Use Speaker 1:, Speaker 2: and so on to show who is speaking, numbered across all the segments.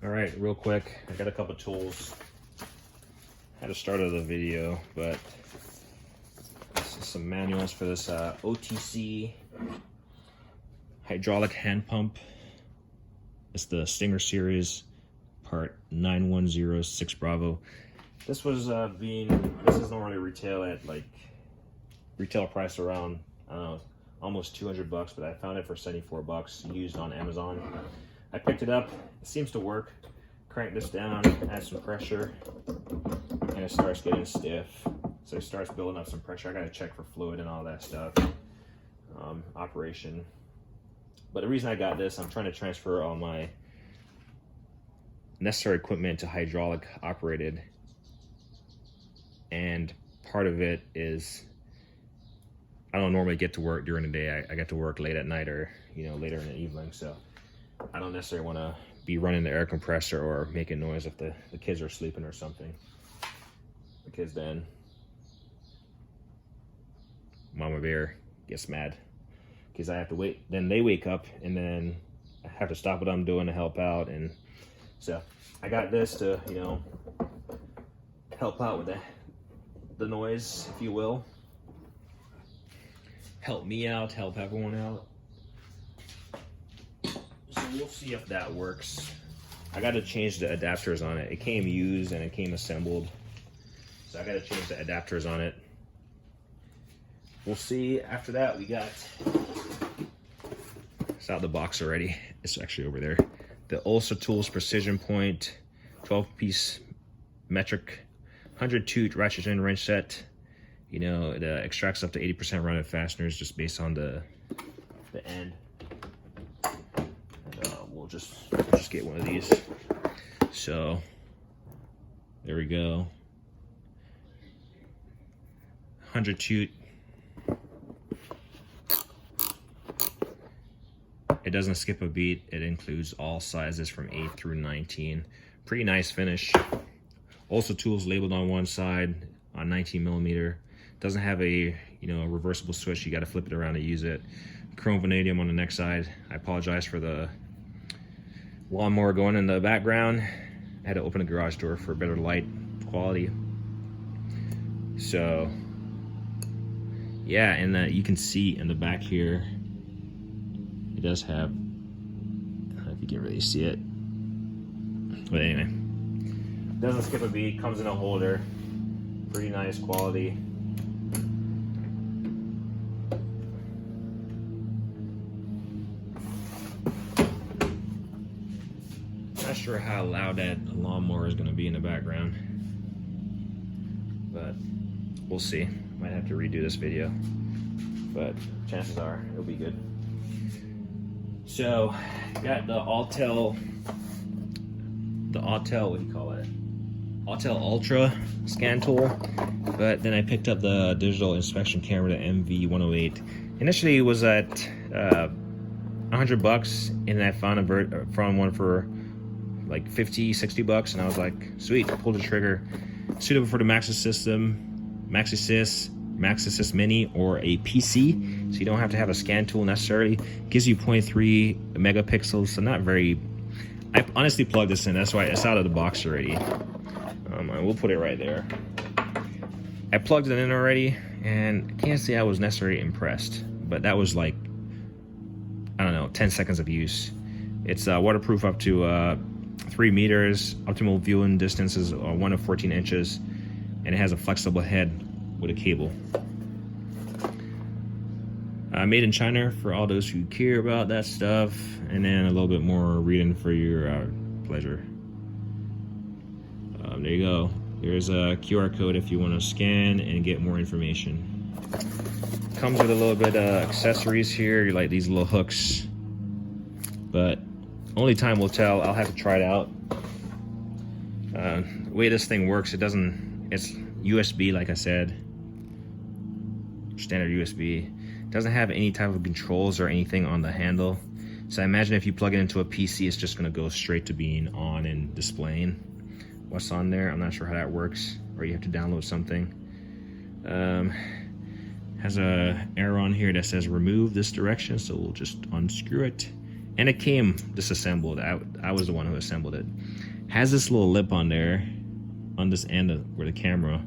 Speaker 1: All right, real quick, I got a couple tools. Had to start of the video, but this is some manuals for this OTC hydraulic hand pump. It's the Stinger series, part 9106 Bravo. This was this is normally retail at retail price around, I don't know, almost 200 bucks, but I found it for 74 bucks used on Amazon. I picked it up, it seems to work. Crank this down, add some pressure, and it starts getting stiff. So it starts building up some pressure. I gotta check for fluid and all that stuff, operation. But the reason I got this, I'm trying to transfer all my necessary equipment to hydraulic operated. And part of it is, I don't normally get to work during the day. I get to work late at night or, later in the evening. So I don't necessarily want to be running the air compressor or making noise if the kids are sleeping or something. Because then Mama Bear gets mad because I have to wait. Then they wake up and then I have to stop what I'm doing to help out. And so I got this to, help out with the noise, if you will. Help me out, help everyone out. So we'll see if that works. I got to change the adapters on it. It came used and it came assembled. So I got to change the adapters on it. We'll see. After that, we got, it's out of the box already. It's actually over there. The Ulsa Tools Precision Point 12-piece metric 100-tooth ratchet and wrench set. It extracts up to 80% run of fasteners just based on the end. And, we'll just get one of these. So there we go. 100-tooth. It doesn't skip a beat. It includes all sizes from 8 through 19. Pretty nice finish. Also tools labeled on one side on 19 millimeter. Doesn't have a a reversible switch. You got to flip it around to use it. Chrome vanadium on the next side. I apologize for the lawnmower going in the background. I had to open the garage door for better light quality. So yeah, and you can see in the back here, it does have, I don't know if you can really see it, but anyway, doesn't skip a beat, comes in a holder, pretty nice quality. Not sure how loud that lawnmower is going to be in the background, but we'll see. Might have to redo this video, but chances are it'll be good. So got the Autel, what do you call it? Autel Ultra scan tool, but then I picked up the digital inspection camera, the MV108. Initially it was at 100 bucks, and I found one for like 50, 60 bucks, and I was like, sweet, pulled the trigger. Suitable for the Maxxis system, Maxxis Mini, or a PC, so you don't have to have a scan tool necessarily. Gives you 0.3 megapixels, so not very. I honestly plugged this in, that's why it's out of the box already. We'll put it right there. I plugged it in already, and I can't say I was necessarily impressed, but that was like, I don't know, 10 seconds of use. It's waterproof up to 3 meters. Optimal viewing distance is 1 to 14 inches, and it has a flexible head with a cable. Made in China for all those who care about that stuff, and then a little bit more reading for your pleasure. There you go. There's a QR code if you want to scan and get more information. Comes with a little bit of accessories here, like these little hooks, but only time will tell. I'll have to try it out. The way this thing works, it's USB, like I said, standard USB. Doesn't have any type of controls or anything on the handle. So I imagine if you plug it into a PC, it's just gonna go straight to being on and displaying what's on there. I'm not sure how that works, or you have to download something. Has a arrow on here that says remove this direction, so we'll just unscrew it and it came disassembled. I was the one who assembled it. Has this little lip on there, on this end of where the camera,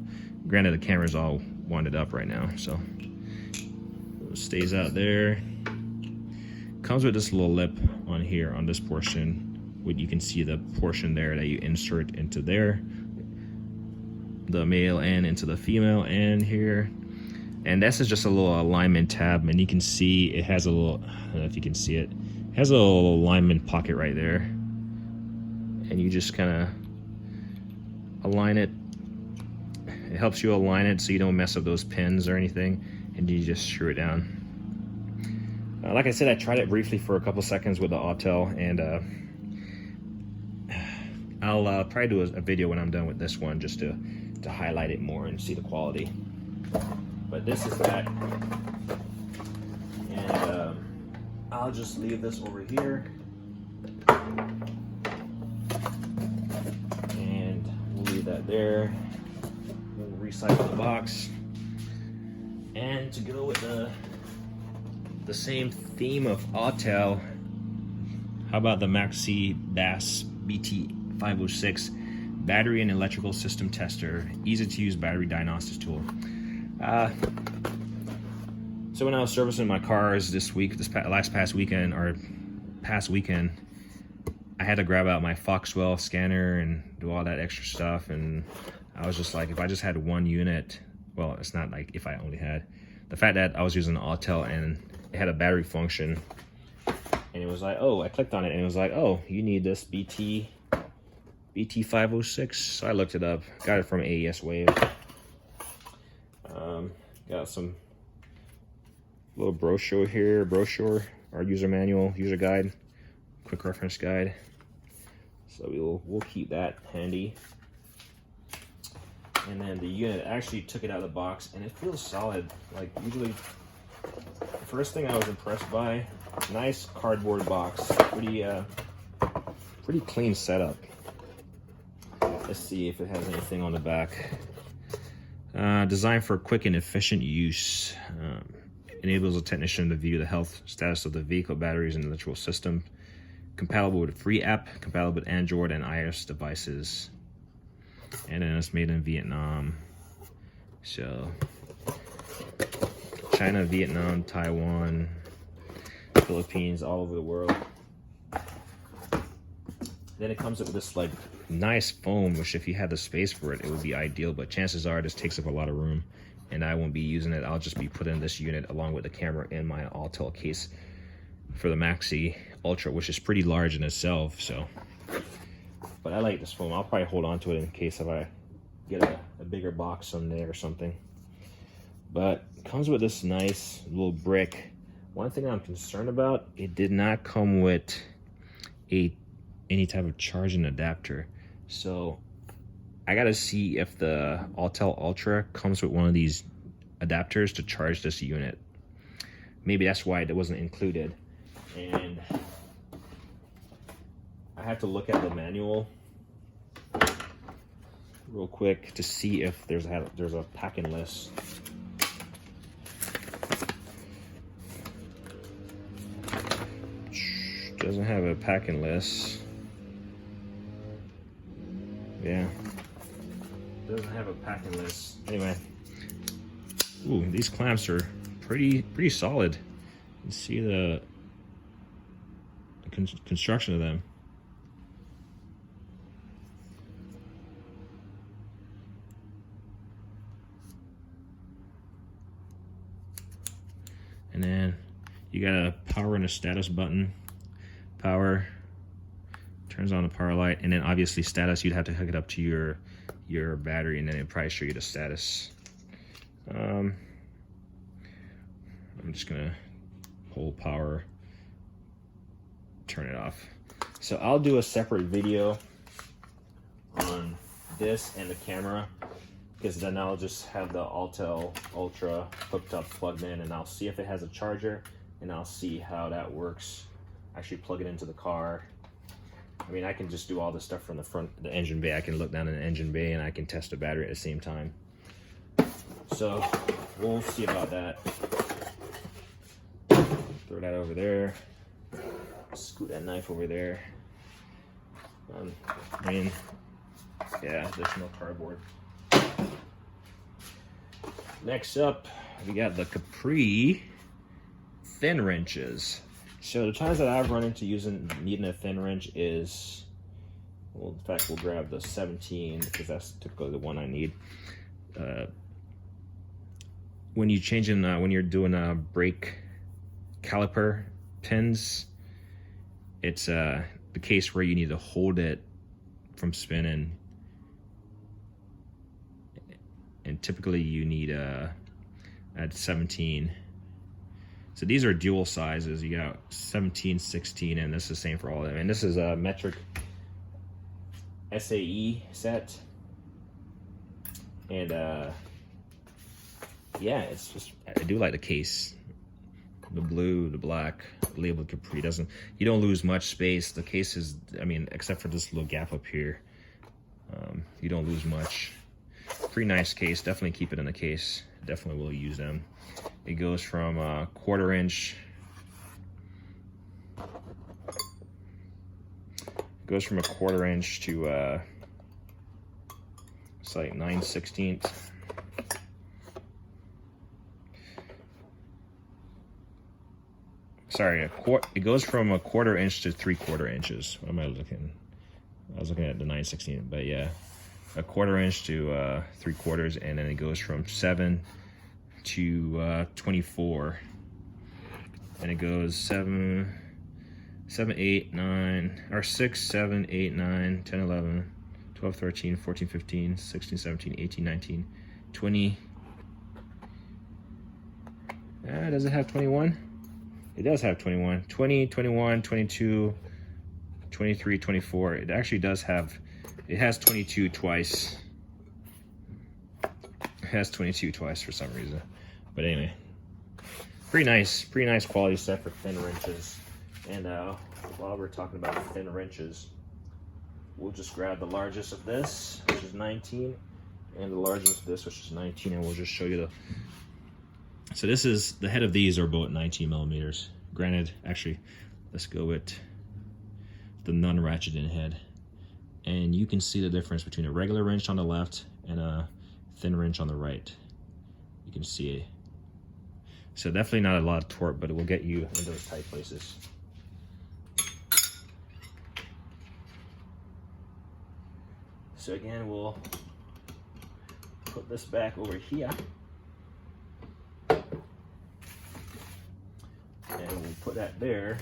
Speaker 1: granted the camera's all winded up right now, so it stays out there. Comes with this little lip on here, on this portion. You can see the portion there that you insert into there, the male and into the female end here. And this is just a little alignment tab, and you can see it has a little, I don't know if you can see it, it has a little alignment pocket right there. And you just kind of align it. It helps you align it so you don't mess up those pins or anything, and you just screw it down. Like I said, I tried it briefly for a couple seconds with the Autel, and I'll probably do a video when I'm done with this one just to highlight it more and see the quality. But this is that, and I'll just leave this over here, and we'll leave that there. We'll recycle the box, and to go with the same theme of Autel, how about the Maxi Bass BT506 battery and electrical system tester, easy to use battery diagnostics tool. So when I was servicing my cars this week, past weekend, I had to grab out my Foxwell scanner and do all that extra stuff, and I was just like, if I just had one unit, well, it's not like if I only had, the fact that I was using the Autel and it had a battery function, and it was like, oh, I clicked on it and it was like, oh, you need this BT506. So I looked it up, got it from AES Wave. Got some little brochure here, our user manual, user guide, quick reference guide. So we'll keep that handy. And then the unit, actually took it out of the box, and it feels solid. Like usually, the first thing I was impressed by, nice cardboard box, pretty clean setup. Let's see if it has anything on the back. Designed for quick and efficient use. Enables a technician to view the health status of the vehicle batteries and electrical system. Compatible with a free app, compatible with Android and iOS devices. And then it's made in Vietnam. So, China, Vietnam, Taiwan, Philippines, all over the world. Then it comes up with this like nice foam, which if you had the space for it, it would be ideal, but chances are this takes up a lot of room and I won't be using it. I'll just be putting this unit along with the camera in my Autel case for the Maxi Ultra, which is pretty large in itself. So, but I like this foam. I'll probably hold on to it in case if I get a bigger box someday or something. But it comes with this nice little brick. One thing I'm concerned about, it did not come with any type of charging adapter. So I gotta see if the Autel Ultra comes with one of these adapters to charge this unit. Maybe that's why it wasn't included. And I have to look at the manual real quick to see if there's a packing list. Doesn't have a packing list. Yeah, doesn't have a packing list. Anyway, ooh, these clamps are pretty solid. You can see the construction of them. And then you got a power and a status button. Power turns on the power light, and then obviously status, you'd have to hook it up to your battery, and then it'd probably show you the status. I'm just gonna hold power, turn it off. So I'll do a separate video on this and the camera, because then I'll just have the Autel Ultra hooked up, plugged in, and I'll see if it has a charger, and I'll see how that works. Actually plug it into the car. I mean, I can just do all this stuff from the front, the engine bay. I can look down in the engine bay and I can test the battery at the same time. So we'll see about that. Throw that over there. scoot that knife over there. I mean, yeah, additional cardboard. Next up, we got the Capri thin wrenches. So the times that I've run into needing a thin wrench is, well, in fact, we'll grab the 17 because that's typically the one I need. When you're doing brake caliper pins, it's the case where you need to hold it from spinning, and typically you need at 17. So these are dual sizes. You got 17, 16, and this is the same for all of them. And this is a metric SAE set. And yeah, it's just, I do like the case. The blue, the black, labeled Capri. You don't lose much space. The case is, I mean, except for this little gap up here, you don't lose much. Pretty nice case. Definitely keep it in the case. Definitely will use them. It goes from a 1/4 inch. Goes from a 1/4 inch to it's like 9/16. Sorry, it goes from a 1/4 inch to 3/4 inches. What am I looking? I was looking at the 9/16, but yeah, a 1/4 inch to 3/4, and then it goes from 7 to 24, and it goes 7, 8, 9, or 6, 7, 8, 9, 10, 11, 12, 13, 14, 15, 16, 17, 18, 19, 20. Does it have 21? It does have 21. 20, 21, 22, 23, 24. It actually does have, it has 22 twice. It has 22 twice for some reason. But anyway, pretty nice quality set for thin wrenches. And while we're talking about thin wrenches, we'll just grab the largest of this, which is 19, and the largest of this, which is 19, and we'll just show you the. So this is, the head of these are both 19 millimeters. Granted, actually, let's go with the non-ratcheting head. And you can see the difference between a regular wrench on the left and a thin wrench on the right. You can see it. So definitely not a lot of torque, but it will get you in those tight places. So again, we'll put this back over here. And we'll put that there.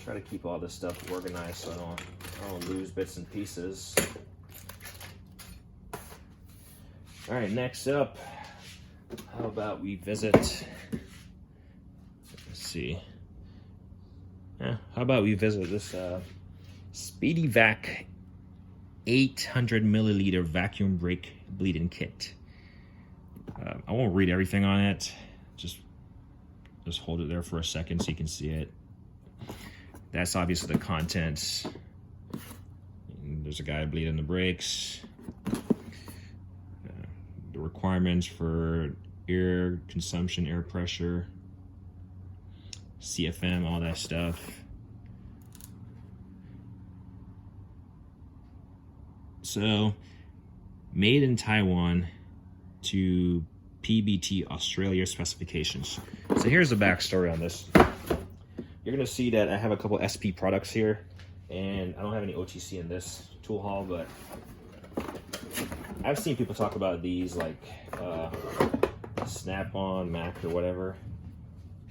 Speaker 1: Try to keep all this stuff organized so I don't lose bits and pieces. All right, next up, how about we visit, let's see. Yeah, how about we visit this Speedy Vac 800 milliliter vacuum brake bleeding kit. I won't read everything on it. Just hold it there for a second so you can see it. That's obviously the contents. There's a guy bleeding the brakes. The requirements for air consumption, air pressure, CFM, all that stuff. So, made in Taiwan to PBT Australia specifications. So here's the backstory on this. You're gonna see that I have a couple SP products here, and I don't have any OTC in this tool haul, but I've seen people talk about these like Snap-on, Mac, or whatever.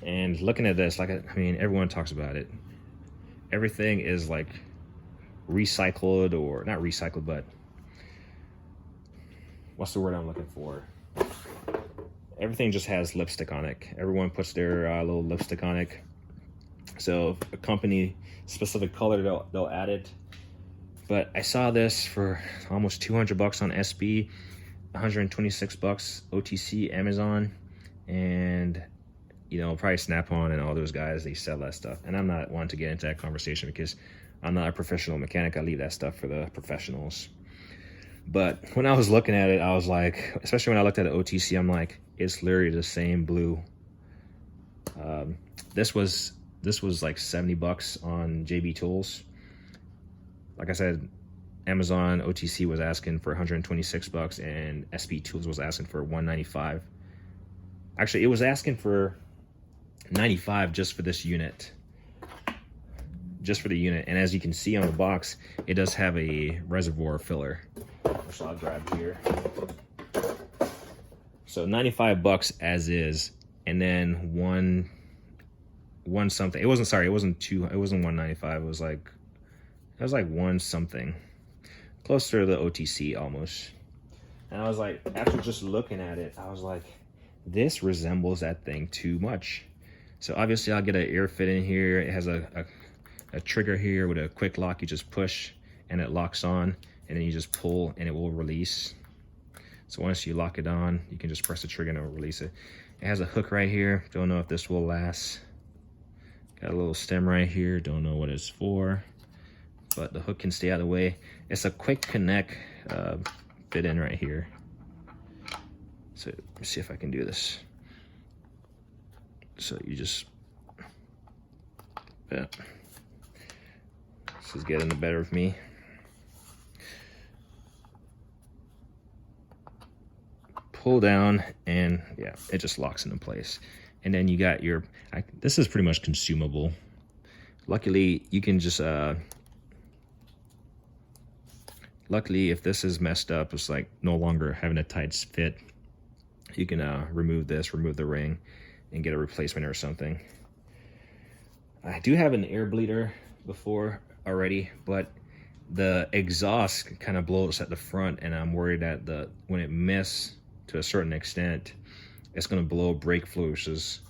Speaker 1: And looking at this, like, I mean, everyone talks about it. Everything is like recycled, or not recycled, but what's the word I'm looking for? Everything just has lipstick on it. Everyone puts their little lipstick on it. So a company specific color, they'll add it. But I saw this for almost 200 bucks on SB, 126 bucks OTC Amazon, and you know, probably Snap-on and all those guys, they sell that stuff. And I'm not one to get into that conversation because I'm not a professional mechanic. I leave that stuff for the professionals. But when I was looking at it, I was like, especially when I looked at the OTC, I'm like, it's literally the same blue. This This was like 70 bucks on JB Tools. Like I said, Amazon OTC was asking for 126 bucks and SP Tools was asking for 195. Actually, it was asking for 95 just for this unit. Just for the unit. And as you can see on the box, it does have a reservoir filler, which I'll grab here. So 95 bucks as is, and then one something. It wasn't 195. It was like one something. Closer to the OTC almost. And I was like, after just looking at it, I was like, this resembles that thing too much. So obviously I'll get an air fit in here. It has a trigger here with a quick lock. You just push and it locks on, and then you just pull and it will release. So once you lock it on, you can just press the trigger and it will release it. It has a hook right here. Don't know if this will last. Got a little stem right here. Don't know what it's for, but the hook can stay out of the way. It's a quick connect fit in right here. So let me see if I can do this. So you just, yeah. This is getting the better of me. Pull down and yeah, it just locks into place. And then you got your, this is pretty much consumable. Luckily, you can just, luckily if this is messed up, it's like no longer having a tight fit. You can remove this, remove the ring, and get a replacement or something. I do have an air bleeder before already, but the exhaust kind of blows at the front, and I'm worried that when it misses to a certain extent, it's going to blow brake fluid, which is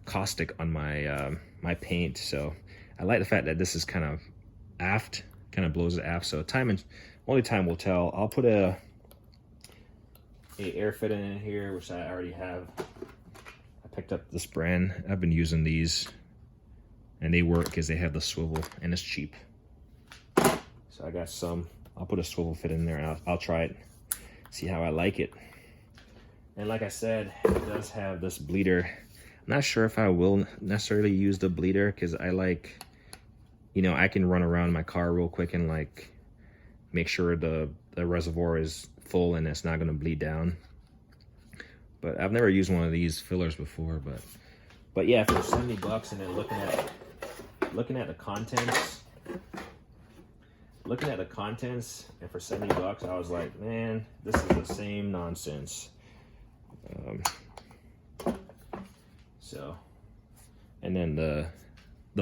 Speaker 1: caustic on my my paint. So I like the fact that this is kind of aft, kind of blows it aft. So only time will tell. I'll put a air fit in here, which I already have. I picked up this brand. I've been using these, and they work because they have the swivel, and it's cheap. So I got some. I'll put a swivel fit in there, and I'll try it, see how I like it. And like I said, it does have this bleeder. I'm not sure if I will necessarily use the bleeder, because I like, you know, I can run around my car real quick and like make sure the reservoir is full and it's not going to bleed down. But I've never used one of these fillers before. But yeah, for 70 bucks, and then looking at the contents. Looking at the contents, and for 70 bucks, I was like, man, this is the same nonsense. So, and then the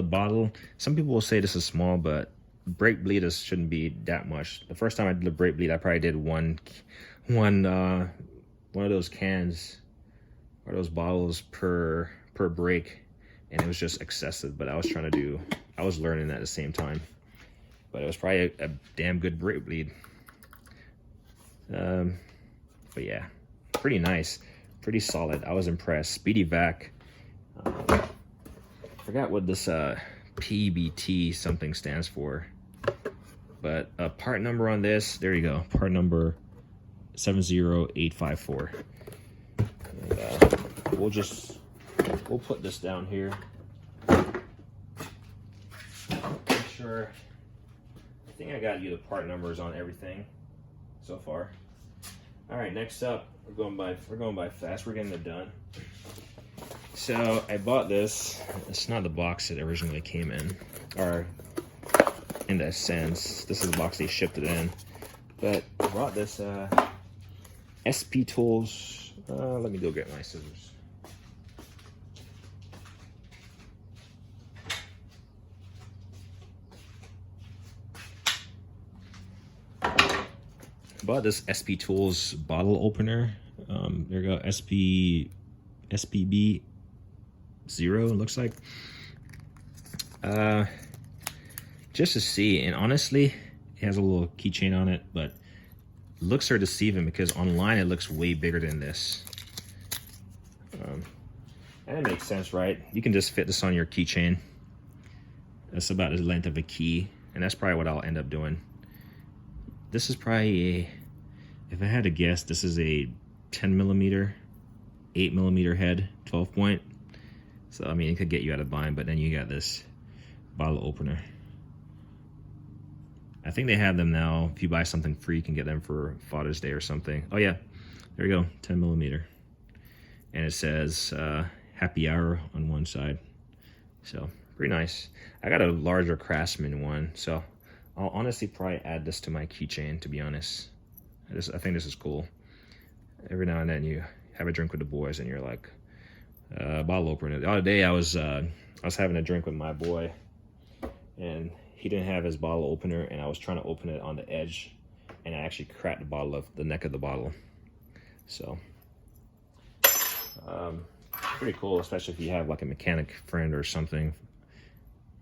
Speaker 1: bottle. Some people will say this is small, but brake bleed shouldn't be that much. The first time I did the brake bleed, I probably did one of those cans or those bottles per brake, and it was just excessive. But I was learning at the same time. But it was probably a damn good brake bleed. But yeah, pretty nice, pretty solid. I was impressed. Speedy vac. Forgot what this PBT something stands for, but a part number on this, there you go, part number 70854. And, we'll put this down here. Make sure. I think I got you the part numbers on everything so far. All right, next up, we're going by fast. We're getting it done. So I bought this. It's not the box it originally came in, or in that sense. This is the box they shipped it in. But I bought this SP Tools. Let me go get my scissors. Bought this SP Tools bottle opener. There you go, SPB 0, it looks like. Just to see, and honestly, it has a little keychain on it, but looks are deceiving because online it looks way bigger than this. And it makes sense, right? You can just fit this on your keychain. That's about the length of a key, and that's probably what I'll end up doing. This is probably if I had to guess, this is a 10mm, 8mm head, 12 point. So I mean, it could get you out of bind, but then you got this bottle opener. I think they have them now. If you buy something free, you can get them for Father's Day or something. Oh yeah, there you go, 10 millimeter. And it says happy hour on one side. So pretty nice. I got a larger Craftsman one, so I'll honestly probably add this to my keychain, to be honest. I think this is cool. Every now and then you have a drink with the boys and you're like, bottle opener. The other day I was having a drink with my boy, and he didn't have his bottle opener, and I was trying to open it on the edge, and I actually cracked the neck of the bottle. So pretty cool, especially if you have like a mechanic friend or something.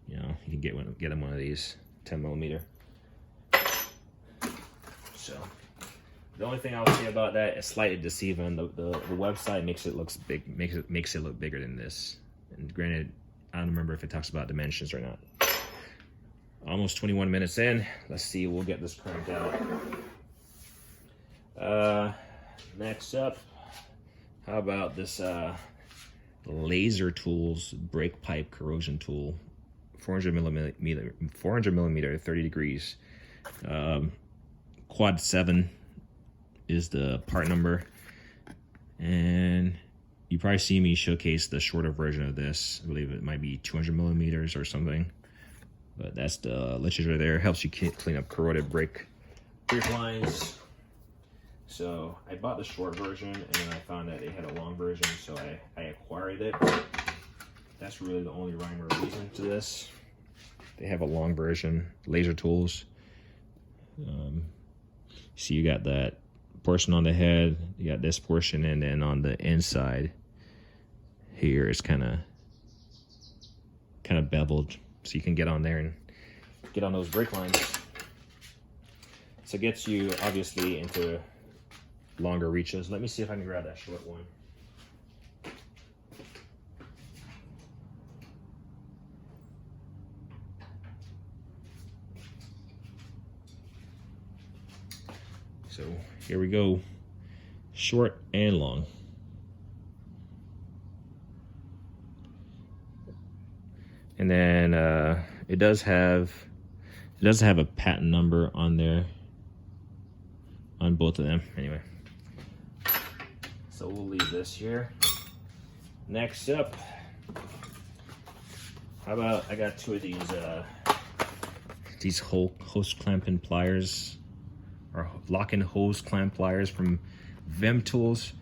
Speaker 1: You know, you can get him one of these 10 millimeter. So the only thing I'll say about that is slightly deceiving. The website makes it look bigger than this. And granted, I don't remember if it talks about dimensions or not. Almost 21 minutes in. Let's see, we'll get this cranked out. Next up, how about this Laser Tools brake pipe corrosion tool, 400 millimeter, 30 degrees. Quad 7 is the part number, and you probably see me showcase the shorter version of this. I believe it might be 200 millimeters or something, but that's the literature there. Helps you clean up corroded brake lines. So I bought the short version, and then I found that they had a long version, so I acquired it. That's really the only rhyme or reason to this. They have a long version, Laser Tools. So you got that portion on the head, you got this portion, and then on the inside here is kind of beveled, so you can get on there and get on those brake lines. So it gets you obviously into longer reaches. Let me see if I can grab that short one. So here we go, short and long. And then it does have a patent number on there on both of them. Anyway, so we'll leave this here. Next up, how about I got two of these hose clamping pliers, or lock and hose clamp pliers from Vim Tools.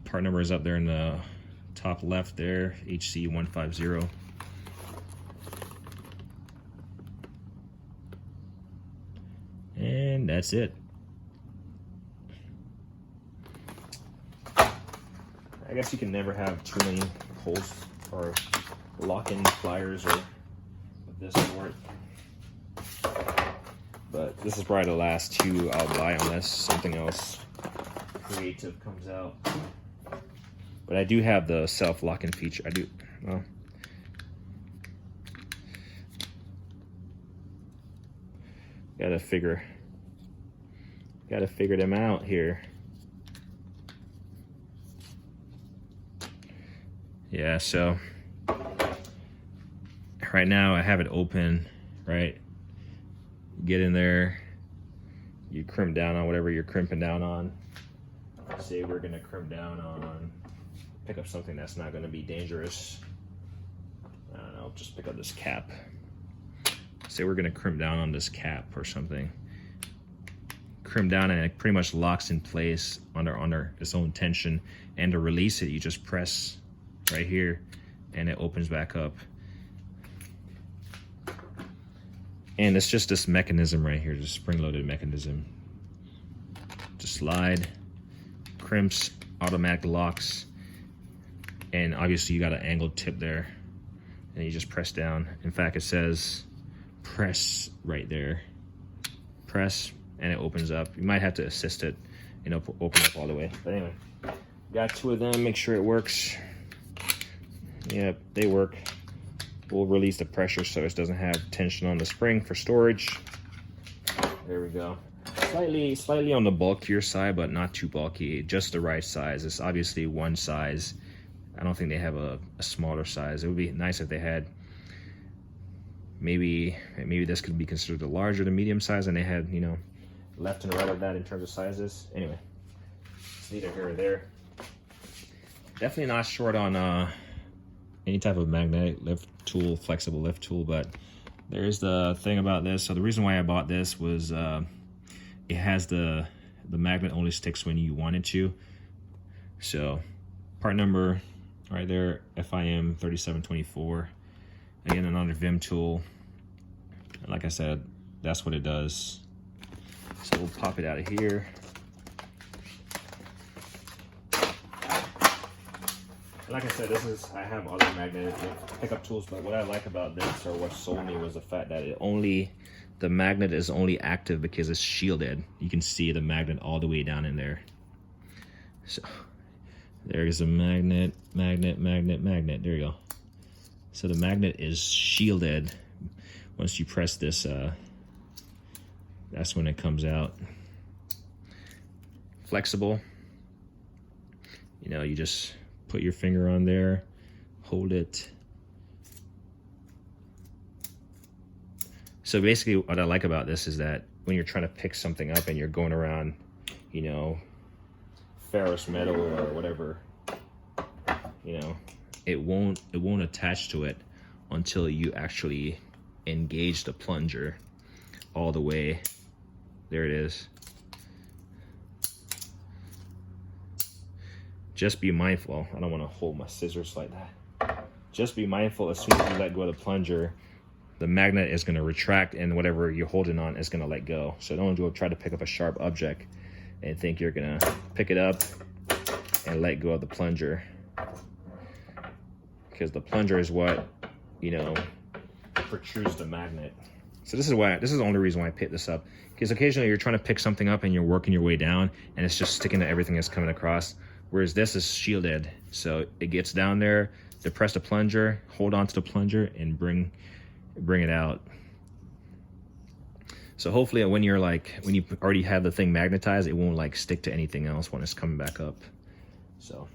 Speaker 1: Part number is up there in the top left there, HC150. And that's it. I guess you can never have too many holes or lock-in pliers or of this sort. But this is probably the last two I'll buy unless something else creative comes out. But I do have the self-locking feature. I do, well, gotta figure them out here. Yeah, so right now I have it open, right? Get in there, you crimp down on whatever you're crimping down on. Say we're gonna crimp down on, pick up something that's not gonna be dangerous. I don't know, just pick up this cap. Say we're gonna crimp down on this cap or something. Crimp down and it pretty much locks in place under its own tension. And to release it, you just press right here and it opens back up. And it's just this mechanism right here, this spring-loaded mechanism. Just slide, crimps, automatic locks, and obviously you got an angled tip there, and you just press down. In fact, it says press right there. Press, and it opens up. You might have to assist it, and it'll open up all the way. But anyway, got two of them. Make sure it works. Yep, they work. We'll release the pressure so it doesn't have tension on the spring for storage. There we go. Slightly on the bulkier side, but not too bulky. Just the right size. It's obviously one size. I don't think they have a smaller size. It would be nice if they had maybe this could be considered the larger, the medium size, and they had, you know, left and right of that in terms of sizes. Anyway, it's neither here or there. Definitely not short on any type of magnetic lift tool, flexible lift tool, but there's the thing about this. So the reason why I bought this was it has the magnet only sticks when you want it to. So part number right there, FIM 3724. Again, another Vim tool. Like I said, that's what it does. So we'll pop it out of here. Like I said, I have other magnetic pickup tools, but what I like about this, or what sold me, was the fact that the magnet is only active because it's shielded. You can see the magnet all the way down in there. So there's a magnet. There you go. So the magnet is shielded. Once you press this, that's when it comes out. Flexible. You know, you just put your finger on there, hold it. So basically what I like about this is that when you're trying to pick something up and you're going around, you know, ferrous metal or whatever, you know, it won't attach to it until you actually engage the plunger all the way. There it is. Just be mindful. I don't want to hold my scissors like that. Just be mindful, as soon as you let go of the plunger, the magnet is going to retract and whatever you're holding on is going to let go. So don't try to pick up a sharp object and think you're going to pick it up and let go of the plunger. Because the plunger is what, you know, protrudes the magnet. So this is the only reason why I picked this up. Because occasionally you're trying to pick something up and you're working your way down and it's just sticking to everything that's coming across. Whereas this is shielded. So it gets down there, depress the plunger, hold on to the plunger, and bring it out. So hopefully when you already have the thing magnetized, it won't like stick to anything else when it's coming back up. So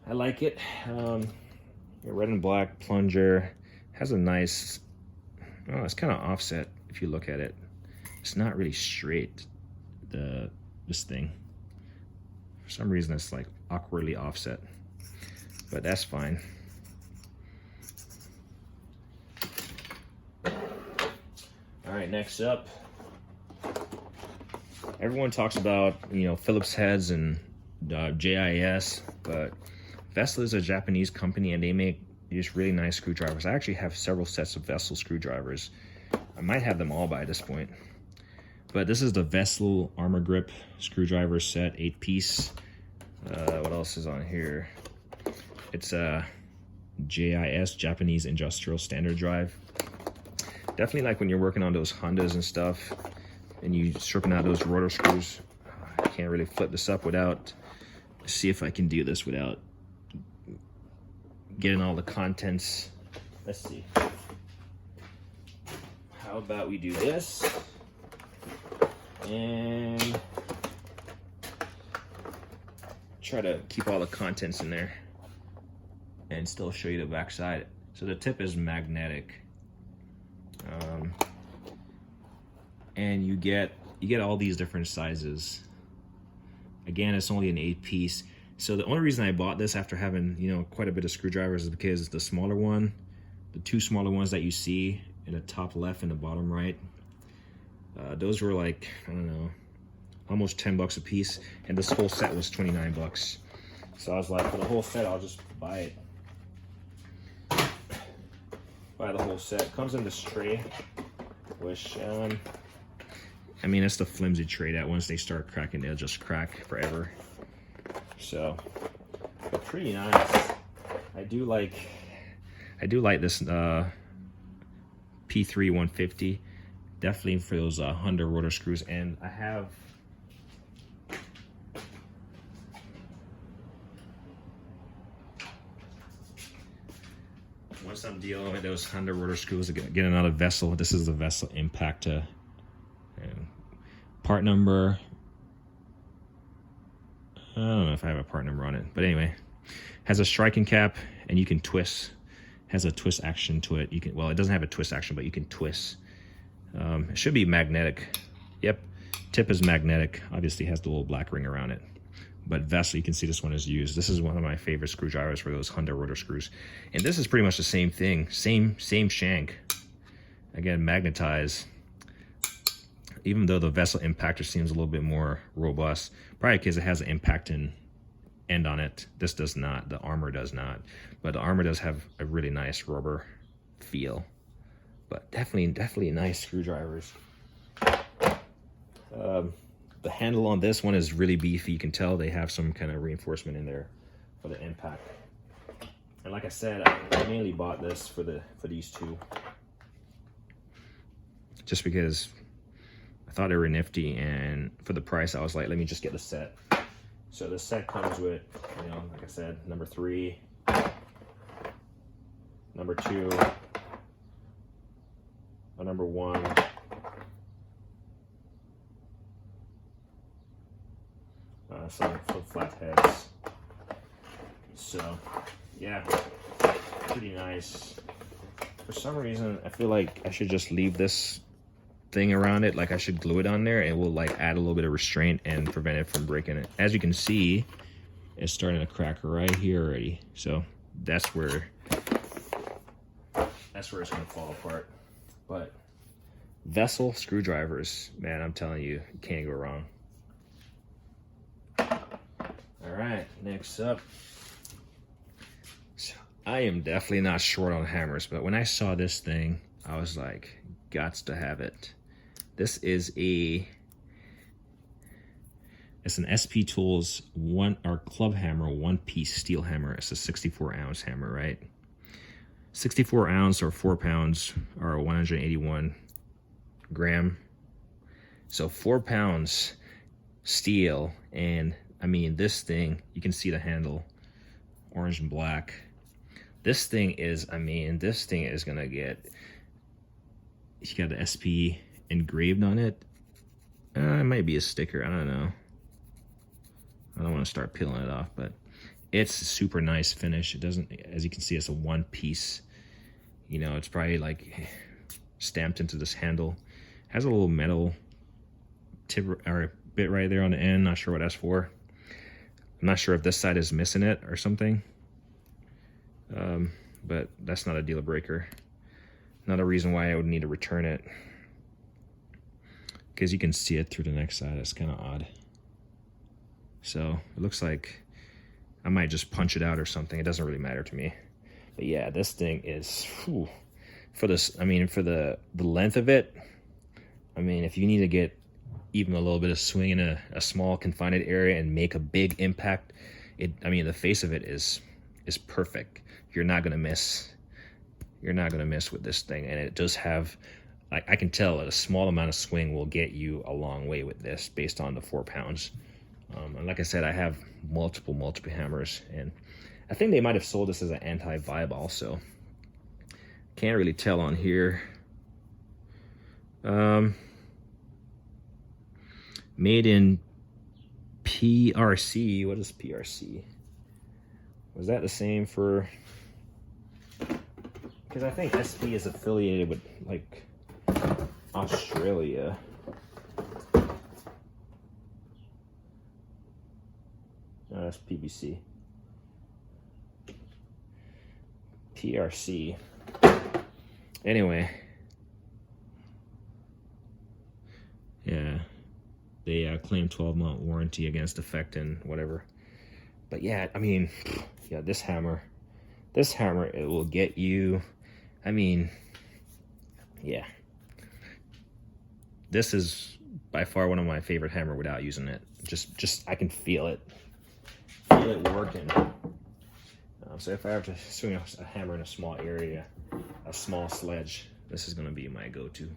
Speaker 1: I like it. Red and black plunger has a nice, oh, it's kind of offset if you look at it. It's not really straight, this thing. For some reason it's like awkwardly offset, but that's fine. All right, next up, everyone talks about, you know, Phillips heads and JIS, but Vessel is a Japanese company and they make these really nice screwdrivers. I actually have several sets of Vessel screwdrivers. I might have them all by this point. But this is the Vessel Armor Grip screwdriver set, 8-piece. What else is on here? It's a JIS, Japanese Industrial Standard Drive. Definitely like when you're working on those Hondas and stuff, and you stripping out those rotor screws. I can't really flip this up without, see if I can do this without getting all the contents. Let's see. How about we do this? And try to keep all the contents in there and still show you the back side. So the tip is magnetic, and you get all these different sizes. Again, it's only an 8-piece. So the only reason I bought this after having, you know, quite a bit of screwdrivers is because the smaller one, the two smaller ones that you see in the top left and the bottom right, those were like, I don't know, almost 10 bucks a piece, and this whole set was 29 bucks. So I was like, for the whole set, I'll just buy it. Buy the whole set. Comes in this tray, which, I mean, it's the flimsy tray that once they start cracking, they'll just crack forever. So, but pretty nice. I do like this P3 150. Definitely for those Honda rotor screws, and I have once I'm dealing with those Honda rotor screws, get another Vessel. This is the Vessel Impactor. And part number, I don't know if I have a part number on it, but anyway, has a striking cap, and you can twist has a twist action to it. You can, well, it doesn't have a twist action, but you can twist. It should be magnetic. Yep, tip is magnetic. Obviously has the little black ring around it. But vessel, you can see this one is used. This is one of my favorite screwdrivers for those Honda rotor screws. And this is pretty much the same thing. Same shank. Again, magnetized. Even though the vessel impactor seems a little bit more robust, probably because it has an impacting end on it. This does not. The armor does not. But the armor does have a really nice rubber feel. But definitely nice screwdrivers. The handle on this one is really beefy. You can tell they have some kind of reinforcement in there for the impact. And like I said, I mainly bought this for these two, just because I thought they were nifty, and for the price, I was like, let me just get the set. So the set comes with, you know, like I said, number 3, number 2, a number 1. Some flat heads. So yeah, pretty nice. For some reason, I feel like I should just leave this thing around it, like I should glue it on there. It will like add a little bit of restraint and prevent it from breaking it. As you can see, it's starting to crack right here already. So that's where it's gonna fall apart. But vessel screwdrivers, man, I'm telling you, you can't go wrong. All right, next up. So I am definitely not short on hammers, but when I saw this thing, I was like, gots to have it. This is it's an SP Tools club hammer, 1-piece steel hammer. It's a 64-ounce hammer, right? 64 ounce or 4 pounds are 181 gram. So 4 pounds steel, and I mean, this thing, you can see the handle, orange and black. This thing is, I mean, this thing is gonna get, you got the SP engraved on it. It might be a sticker, I don't know. I don't want to start peeling it off, but it's a super nice finish. It doesn't, as you can see, it's a 1-piece. You know, it's probably like stamped into this handle. Has a little metal tip or bit right there on the end. Not sure what that's for. I'm not sure if this side is missing it or something. But that's not a deal breaker. Another reason why I would need to return it, because you can see it through the next side. It's kind of odd. So it looks like I might just punch it out or something. It doesn't really matter to me. But yeah, this thing is, whew, for this, I mean, for the length of it, I mean, if you need to get even a little bit of swing in a small confined area and make a big impact, I mean, the face of it is perfect. You're not gonna miss. You're not gonna miss with this thing, and it does have, like, I can tell a small amount of swing will get you a long way with this, based on the 4 pounds. And like I said, I have multiple hammers, and I think they might have sold this as an anti-vibe also. Can't really tell on here. Made in PRC. What is PRC? Was that the same for? Because I think SP is affiliated with like Australia. No, that's PBC. PRC. Anyway. Yeah. They claim 12-month warranty against defect and whatever. But yeah, I mean, yeah, this hammer, it will get you, I mean, yeah. This is by far one of my favorite hammer without using it. Just I can feel it working. So if I have to swing a hammer in a small area, a small sledge, this is gonna be my go-to.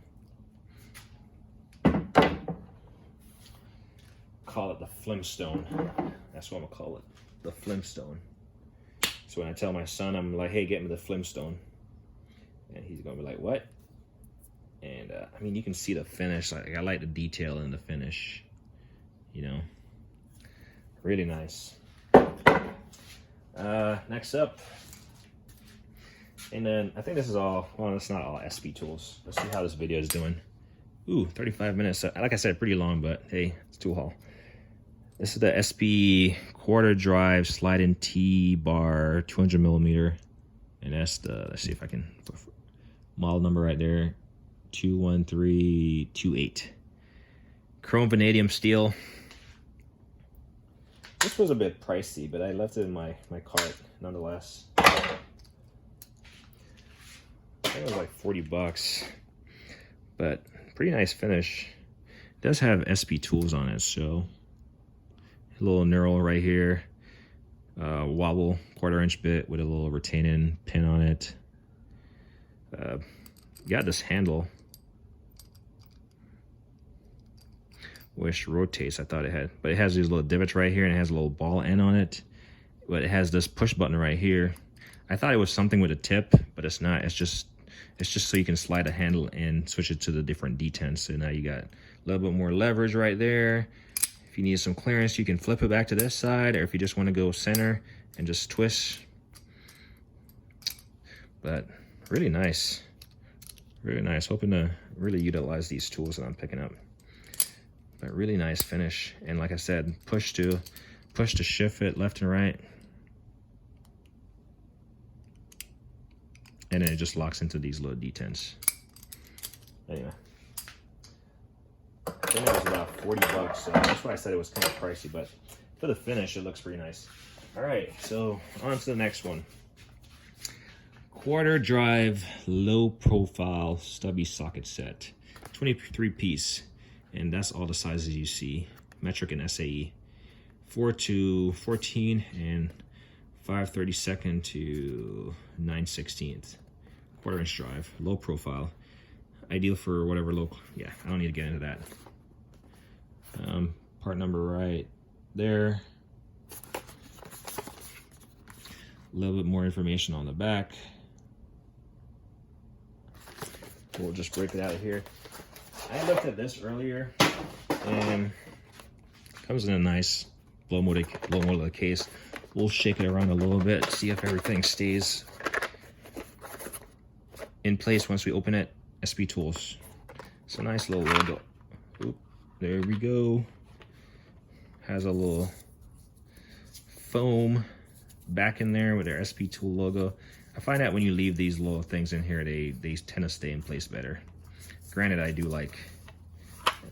Speaker 1: Call it the Flimstone. That's what I'm gonna call it, the Flimstone. So when I tell my son, I'm like, hey, get me the Flimstone, and he's gonna be like, what? And I mean, you can see the finish. Like, I like the detail in the finish, you know, really nice. Next up, And then I think this is all, well, it's not all SB tools. Let's see how this video is doing. Ooh, 35 minutes. Like I said, pretty long, but hey, it's tool haul. This is the SB quarter drive slide-in T-bar 200 millimeter. And that's the, let's see if I can, model number right there, 21328. Chrome vanadium steel. This was a bit pricey, but I left it in my cart nonetheless. I think it was like 40 bucks, but pretty nice finish. It does have SB tools on it, so a little knurl right here, wobble 1/4" bit with a little retaining pin on it. Got this handle, which rotates. I thought it had, but it has these little divots right here, and it has a little ball end on it. But it has this push button right here. I thought it was something with a tip, but it's not. It's just so you can slide a handle and switch it to the different detents. So now you got a little bit more leverage right there. If you need some clearance, you can flip it back to this side, or if you just want to go center and just twist. But really nice. Really nice. Hoping to really utilize these tools that I'm picking up. But really nice finish. And like I said, push to shift it left and right. And then it just locks into these little detents. Anyway. I think it was about 40 bucks, so that's why I said it was kind of pricey, but for the finish, it looks pretty nice. All right, so on to the next one. Quarter drive, low profile, stubby socket set. 23 piece, and that's all the sizes you see. Metric and SAE. 4/14 and 5/32 to 9/16. 1/4" drive, low profile. Ideal for whatever low, yeah, I don't need to get into that. Part number right there. A little bit more information on the back. We'll just break it out of here. I looked at this earlier, and it comes in a nice blow molded case. We'll shake it around a little bit, see if everything stays in place once we open it. SB tools. It's a nice little logo. Oop, there we go. Has a little foam back in there with their SP tool logo. I find that when you leave these little things in here, they tend to stay in place better. Granted, I do like,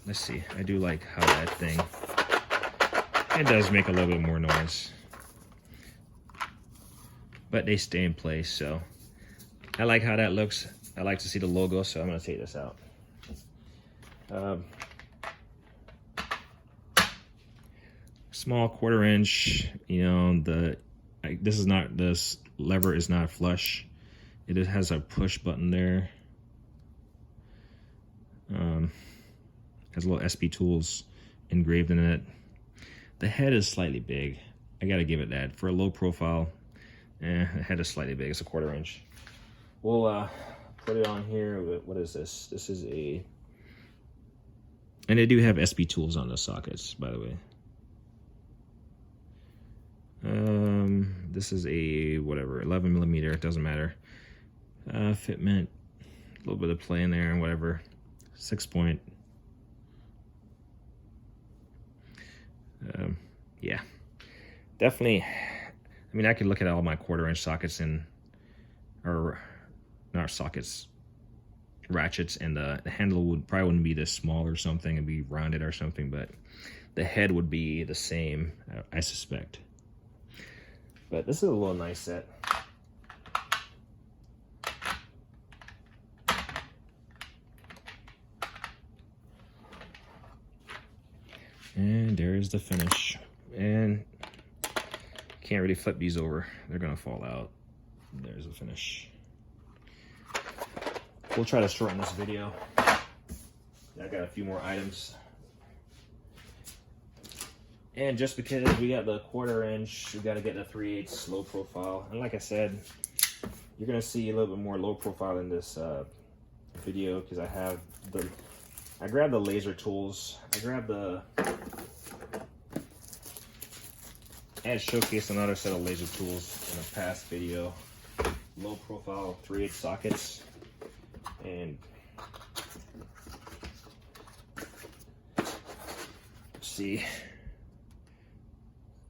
Speaker 1: let's see, I do like how that thing, it does make a little bit more noise, but they stay in place, so I like how that looks. I like to see the logo, so I'm gonna take this out. Small 1/4", you know, this lever is not flush. It has a push button there. Has little SP tools engraved in it. The head is slightly big. I gotta give it that. For a low profile, the head is slightly big. It's a 1/4". We'll put it on here. What is this? This is a, and they do have SP tools on the sockets, by the way. This is a whatever 11 millimeter. It doesn't matter. Fitment, a little bit of play in there and whatever. 6-point. Yeah, definitely. I mean, I could look at all my 1/4" sockets or not sockets, ratchets, and the handle wouldn't be this small or something. It'd be rounded or something, but the head would be the same, I suspect. But this is a little nice set. And there's the finish. And can't really flip these over. They're gonna fall out. There's the finish. We'll try to shorten this video. I got a few more items. And just because we got the 1/4", we got to get the 3/8 low profile. And like I said, you're gonna see a little bit more low profile in this video because I grabbed the laser tools. I had showcased another set of laser tools in a past video. low profile 3/8 sockets, and see,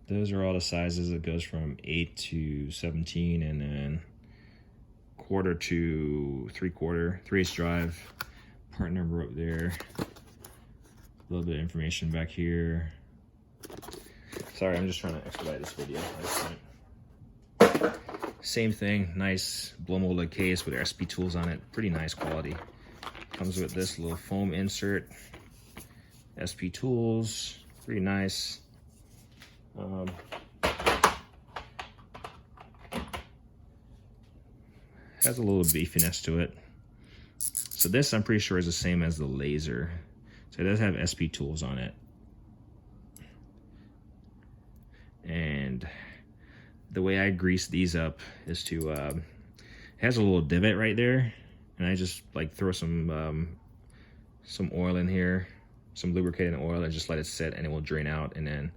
Speaker 1: those are all the sizes. It goes from 8 to 17, and then 1/4 to 3/4, 3/8 drive, part number up there, a little bit of information back here. Sorry, I'm just trying to expedite this video. Same thing, nice blow molded case with SP tools on it, pretty nice quality. Comes with this little foam insert, SP tools, pretty nice. Has a little beefiness to it. So this, I'm pretty sure, is the same as the laser. So it does have SP tools on it. And the way I grease these up is to, it has a little divot right there, and I just like throw some oil in here, some lubricating oil, and just let it sit, and it will drain out, and then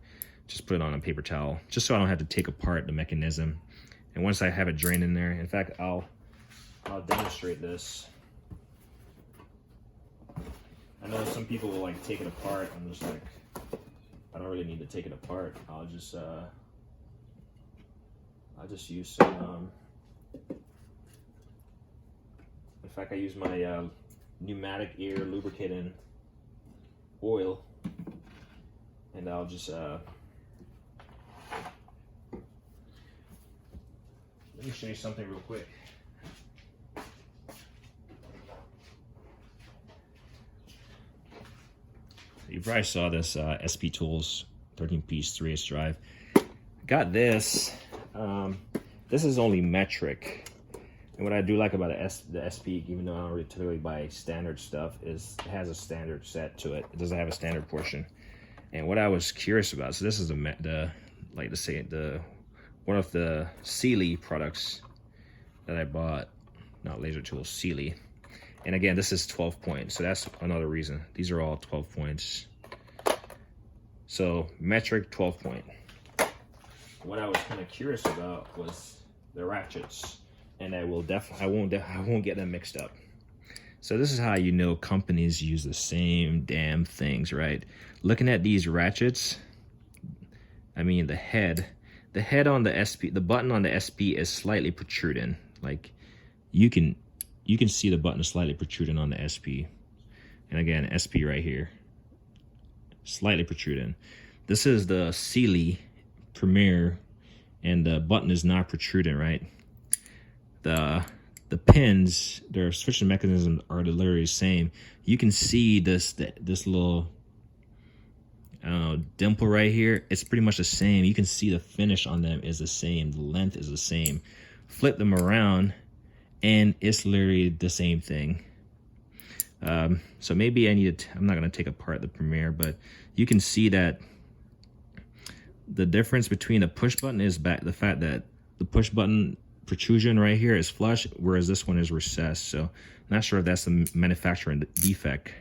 Speaker 1: just put it on a paper towel, just so I don't have to take apart the mechanism. And once I have it drained in there, in fact, I'll demonstrate this. I know some people will like take it apart. I'm just like, I don't really need to take it apart. I'll just use some, in fact, I use my pneumatic ear lubricating oil, and I'll just, let me show you something real quick. You probably saw this SP Tools 13-piece 3/8 drive. Got this. This is only metric. And what I do like about the SP, even though I don't really typically buy standard stuff, is it has a standard set to it. It doesn't have a standard portion. And what I was curious about, so this is one of the Sealy products that I bought, not Laser Tools, Sealy. And again, this is 12 points, so that's another reason. These are all 12 points. So metric 12 point. What I was kind of curious about was the ratchets, and I won't get them mixed up. So this is how you know companies use the same damn things, right? Looking at these ratchets, I mean the head on the SP, the button on the SP is slightly protruding. Like you can see the button is slightly protruding on the SP. And again, SP right here, slightly protruding. This is the Sealy Premier, and the button is not protruding, right? The pins, their switching mechanisms are literally the same. You can see this little, I don't know, dimple right here. It's pretty much the same. You can see the finish on them is the same. The length is the same. Flip them around, and it's literally the same thing. So maybe I'm not gonna take apart the Premier, but you can see that the difference between the push button is the fact that the push button protrusion right here is flush, whereas this one is recessed. So not sure if that's the manufacturing defect.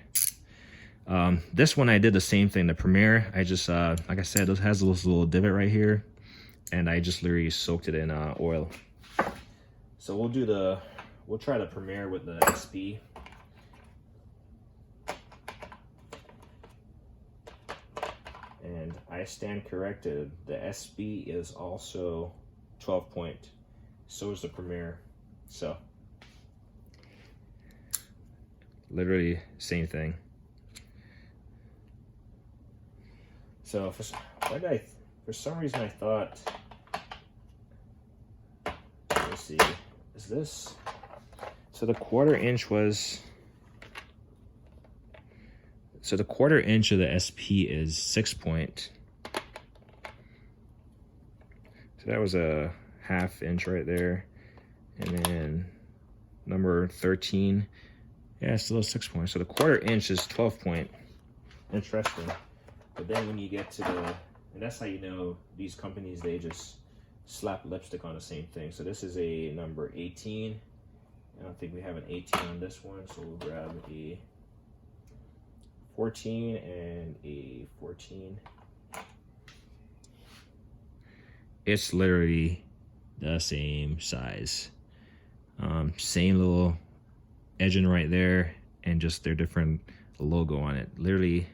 Speaker 1: This one I did the same thing. The Premier, I just like I said, it has this little divot right here, and I just literally soaked it in oil. So we'll try the Premier with the SP. And I stand corrected. The SP is also 12 point. So is the Premier. So literally same thing. So for some reason I thought, let's see, is this? So the 1/4 inch was. So the 1/4 inch of the SP is 6 point. So that was a 1/2 inch right there. And then number 13, yeah, it's still a 6 point. So the 1/4 inch is 12 point. Interesting. But then when you get to and that's how you know these companies, they just slap lipstick on the same thing. So this is a number 18. I don't think we have an 18 on this one, so we'll grab a 14 and a 14. It's literally the same size. Same little edging right there, and just their different logo on it. Literally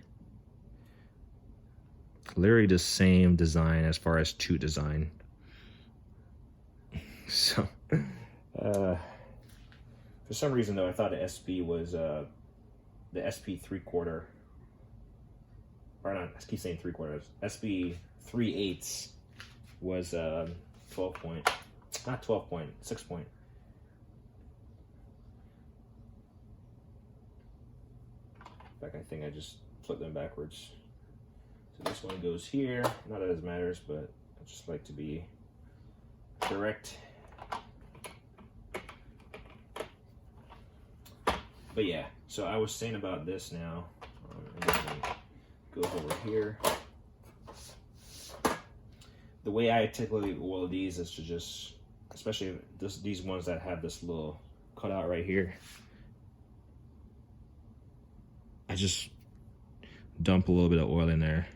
Speaker 1: the same design as far as tube design. So for some reason though, I thought the SB was the SP 3/4, or not, I keep saying 3/4, SB 3/8 was 12 point, not 12 point, 6 point. In fact, I think I just flipped them backwards. So this one goes here, not that it matters, but I just like to be correct. But yeah, so I was saying about this now, go over here. The way I typically oil these is to just, especially these ones that have this little cutout right here, I just dump a little bit of oil in there.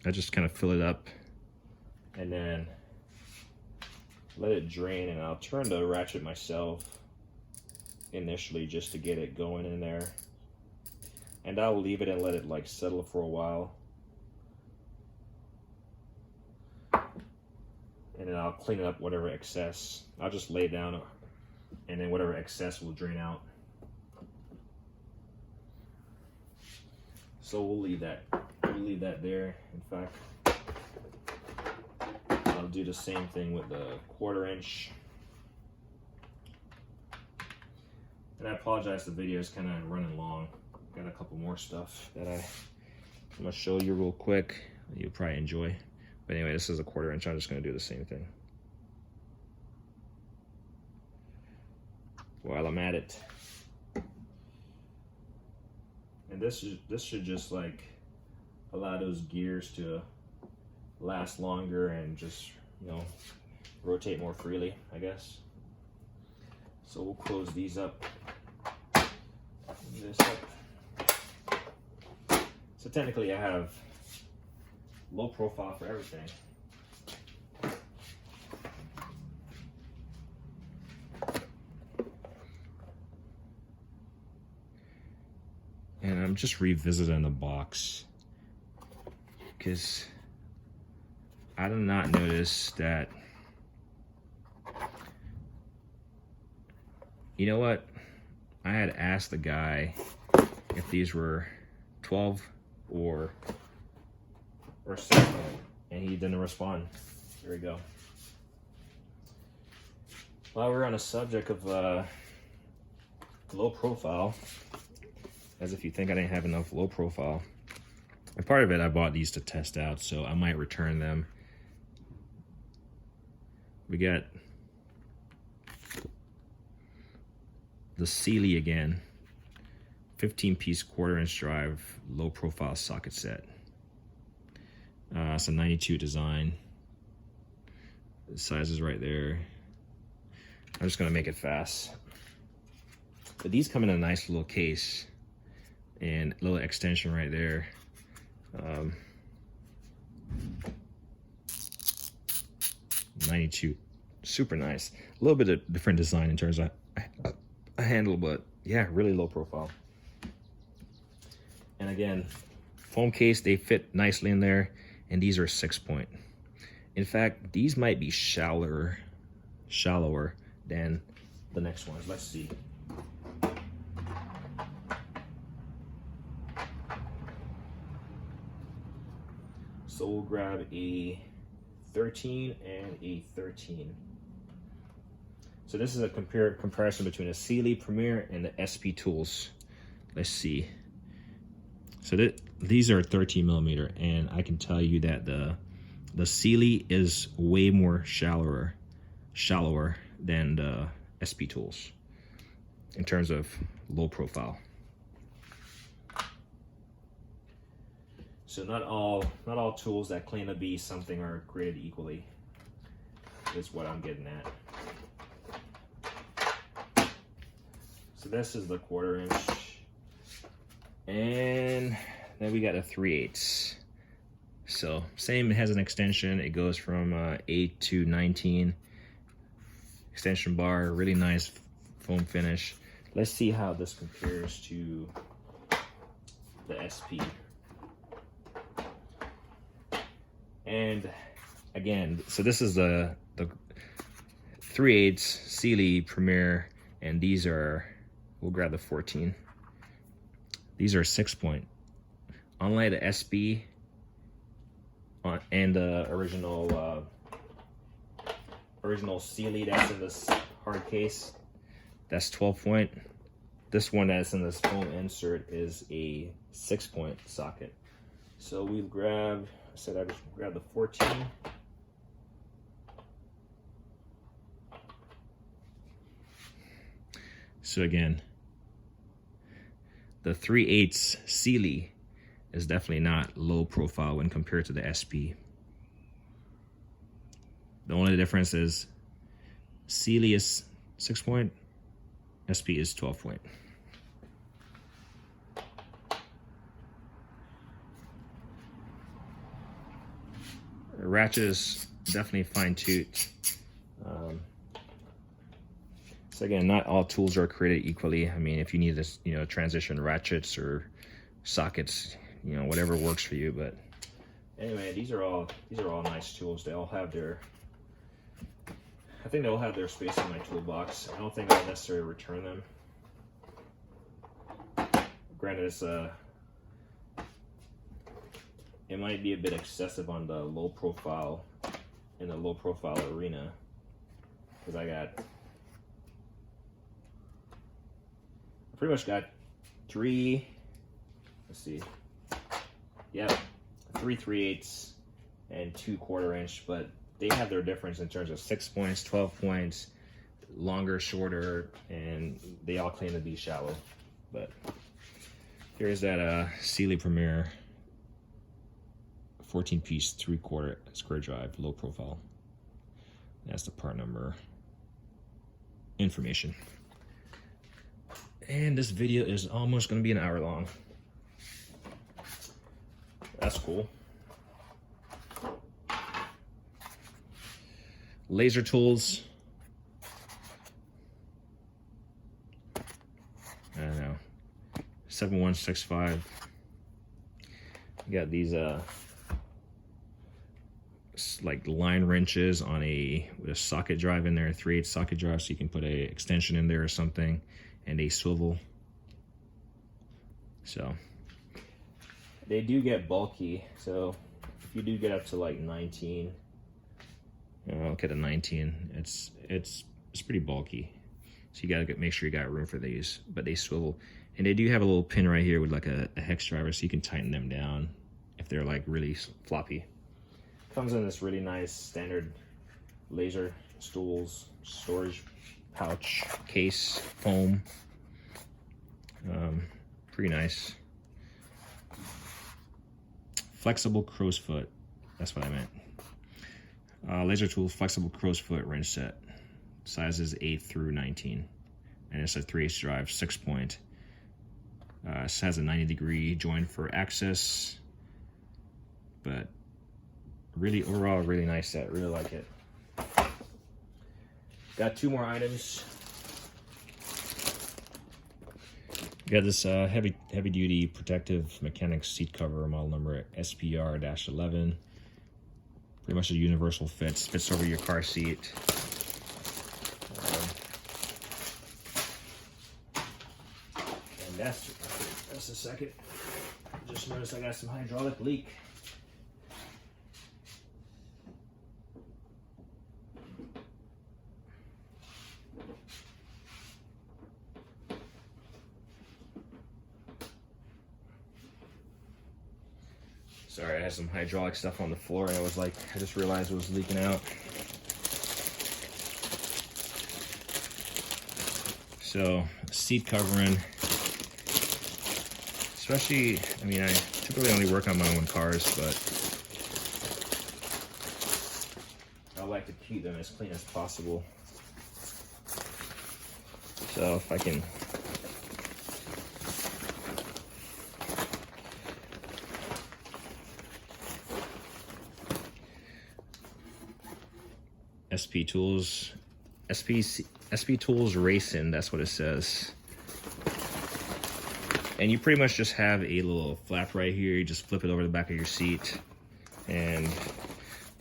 Speaker 1: I just kind of fill it up and then let it drain, and I'll turn the ratchet myself initially just to get it going in there. And I'll leave it and let it like settle for a while. And then I'll clean up whatever excess. I'll just lay down, and then whatever excess will drain out. So we'll leave that there. In fact, I'll do the same thing with the 1/4 inch. And I apologize, the video is kind of running long. Got a couple more stuff that I'm gonna show you real quick. You'll probably enjoy. But anyway, this is a 1/4 inch. I'm just gonna do the same thing while I'm at it. And this should just like allow those gears to last longer and just, you know, rotate more freely, I guess. So we'll close these up. This up. So technically I have low profile for everything. And I'm just revisiting the box because I did not notice that. You know what? I had asked the guy if these were 12 or 6, and he didn't respond. There we go. While we're on the subject of low profile, as if you think I didn't have enough low profile, and part of it I bought these to test out, so I might return them. We got the Sealy again, 15-piece 1/4 inch drive, low profile socket set. It's a 92 design. The size is right there. I'm just gonna make it fast. But these come in a nice little case and a little extension right there. 92, super nice. A little bit of different design in terms of a handle, but yeah, really low profile. And again, foam case, they fit nicely in there, and these are 6 point. In fact, these might be shallower than the next ones. Let's see. So we'll grab a 13 and a 13. So this is a comparison between a Sealy Premier and the SP Tools. Let's see. So these are 13 millimeter, and I can tell you that the Sealy is way more shallower than the SP Tools in terms of low profile. So not all tools that claim to be something are created equally, is what I'm getting at. So this is the 1/4 inch, and then we got a 3/8. So same, it has an extension. It goes from 8 to 19. Extension bar, really nice foam finish. Let's see how this compares to the SP. And again, so this is the 3/8 Sealy Premier, and these are, we'll grab the 14. These are 6-point. Unlike the SB and the original Sealy that's in this hard case, that's 12-point. This one that's in this foam insert is a 6-point socket. So we grab, I said I just grabbed the 14. So again, the 3/8 Sealy is definitely not low profile when compared to the SP. The only difference is Sealy is 6-point, SP is 12-point. The ratchet is definitely fine-tuned. So again, not all tools are created equally. I mean, if you need this, transition ratchets or sockets, whatever works for you. But anyway, these are all nice tools. They all have their, I think they all have their space in my toolbox. I don't think I'll necessarily return them. Granted, it's it might be a bit excessive on the low profile, in the low profile arena, because I pretty much got 3, let's see, yeah, 3 3/8 and 2 1/4 inch, but they have their difference in terms of 6 points, 12 points, longer, shorter, and they all claim to be shallow. But here's that Sealy Premier 14-piece 3/4 square drive, low profile. That's the part number information. And this video is almost going to be an hour long. That's cool. Laser tools. I don't know. 7165. You got these like line wrenches on with a socket drive in there, 3/8 socket drive, so you can put a extension in there or something, and a swivel. So they do get bulky. So if you do get up to like 19, look at a 19, it's pretty bulky. So you gotta make sure you got room for these, but they swivel. And they do have a little pin right here with like a hex driver, so you can tighten them down if they're like really floppy. Comes in this really nice standard laser stools, storage pouch, case, foam. Pretty nice. Flexible crow's foot, that's what I meant. Laser tool, flexible crow's foot wrench set. Sizes 8 through 19. And it's a 3/8 drive, 6-point. It has a 90-degree joint for access. But really, overall, really nice set. Really like it. Got 2 more items. Got this heavy duty protective mechanics seat cover, model number SPR-11. Pretty much a universal fits over your car seat. And that's a second. Just noticed I got some hydraulic leak. Sorry, I had some hydraulic stuff on the floor, and I just realized it was leaking out. So, seat covering, especially, I mean, I typically only work on my own cars, but I like to keep them as clean as possible. So, if I can SP Tools, SP Tools Racing, that's what it says. And you pretty much just have a little flap right here. You just flip it over the back of your seat, and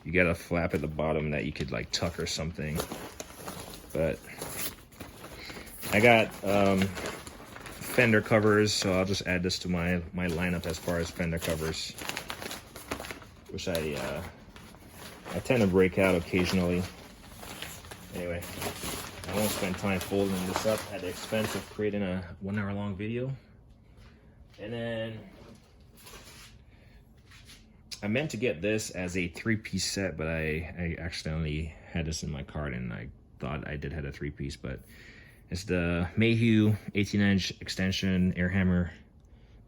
Speaker 1: you got a flap at the bottom that you could like tuck or something. But I got fender covers, so I'll just add this to my lineup as far as fender covers, which I tend to break out occasionally. Anyway, I won't spend time folding this up at the expense of creating a 1 hour long video. And then I meant to get this as a 3-piece set, but I accidentally had this in my cart, and I thought I did have a 3-piece, but it's the Mayhew 18-inch extension air hammer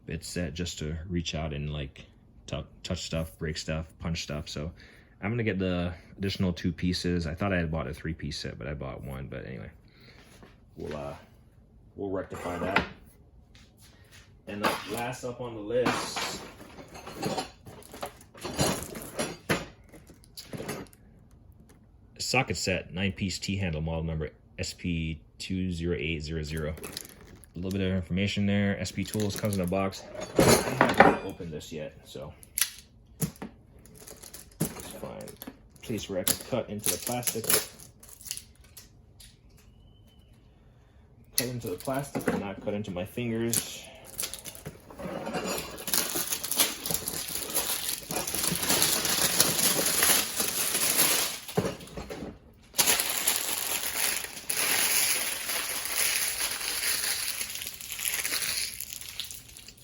Speaker 1: bit set, just to reach out and like touch stuff, break stuff, punch stuff. So I'm gonna get the additional 2 pieces. I thought I had bought a 3-piece set, but I bought 1. But anyway, we'll rectify that. And the last up on the list, socket set, 9-piece T-handle, model number SP20800. A little bit of information there. SP Tools comes in a box. I haven't opened this yet, so it's fine. Place where I can cut into the plastic. Cut into the plastic and not cut into my fingers.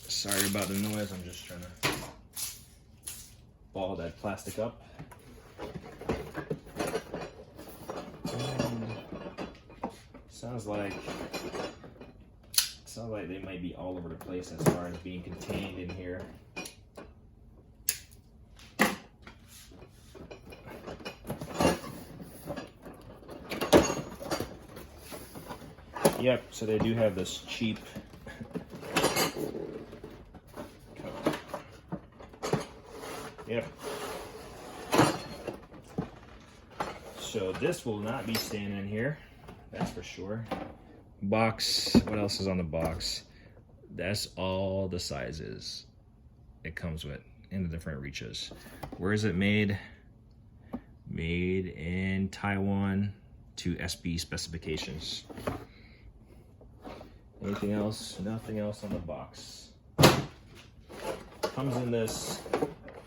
Speaker 1: Sorry about the noise, I'm just trying to ball that plastic up. And sounds like they might be all over the place as far as being contained in here. Yep, so they do have this cheap Yep. So this will not be staying in here, that's for sure. Box, what else is on the box? That's all the sizes it comes with in the different reaches. Where is it made? Made in Taiwan to SB specifications. Anything else? Nothing else on the box. Comes in this.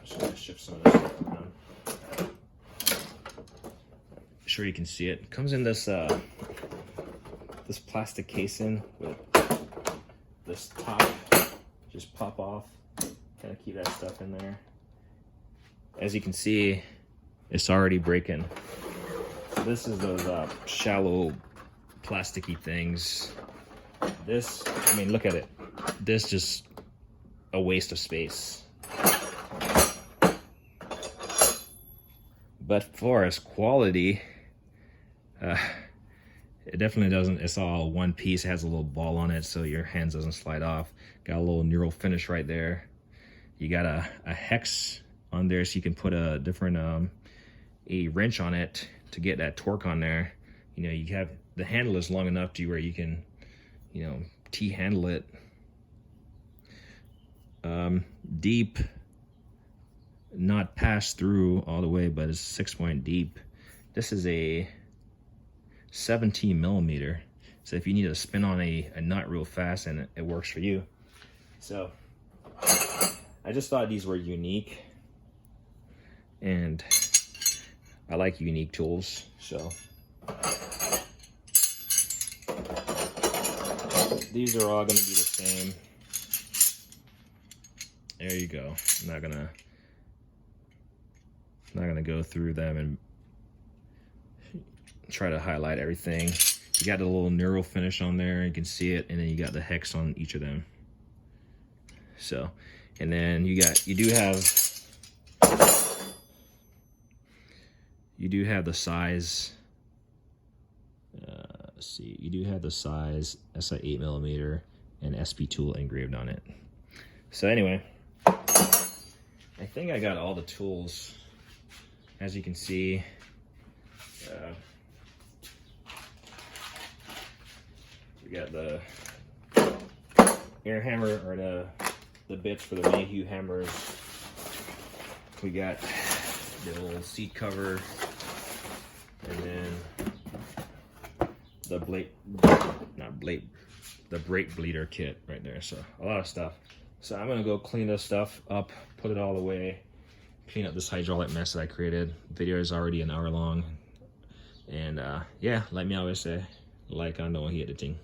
Speaker 1: Just gonna shift some of this stuff around. Sure you can see it. Comes in this this plastic casing with this top. Just pop off. Kind of keep that stuff in there. As you can see, it's already breaking. This is those shallow plasticky things. This, I mean, look at it. This just a waste of space. But for its quality, it definitely doesn't. It's all one piece. It has a little ball on it so your hands doesn't slide off. Got a little neural finish right there. You got a hex on there so you can put a different a wrench on it to get that torque on there. You know, you have the handle is long enough to where you can, you know, T-handle it. Deep, not passed through all the way, but it's 6-point deep. This is a 17 millimeter. So if you need to spin on a nut real fast and it works for you. So I just thought these were unique, and I like unique tools, so these are all going to be the same. There you go. I'm not gonna go through them and try to highlight everything. You got a little neural finish on there, you can see it, and then you got the hex on each of them. So, and then you do have the size. Let's see, you do have the size. That's an 8 millimeter and SP tool engraved on it. So anyway, I think I got all the tools, as you can see, We got the air hammer, or the bits for the Mayhew hammers. We got the old seat cover, and then the the brake bleeder kit right there. So a lot of stuff. So I'm gonna go clean this stuff up, put it all away, clean up this hydraulic mess that I created. Video is already an hour long, and yeah, like me always say, like I know he editing.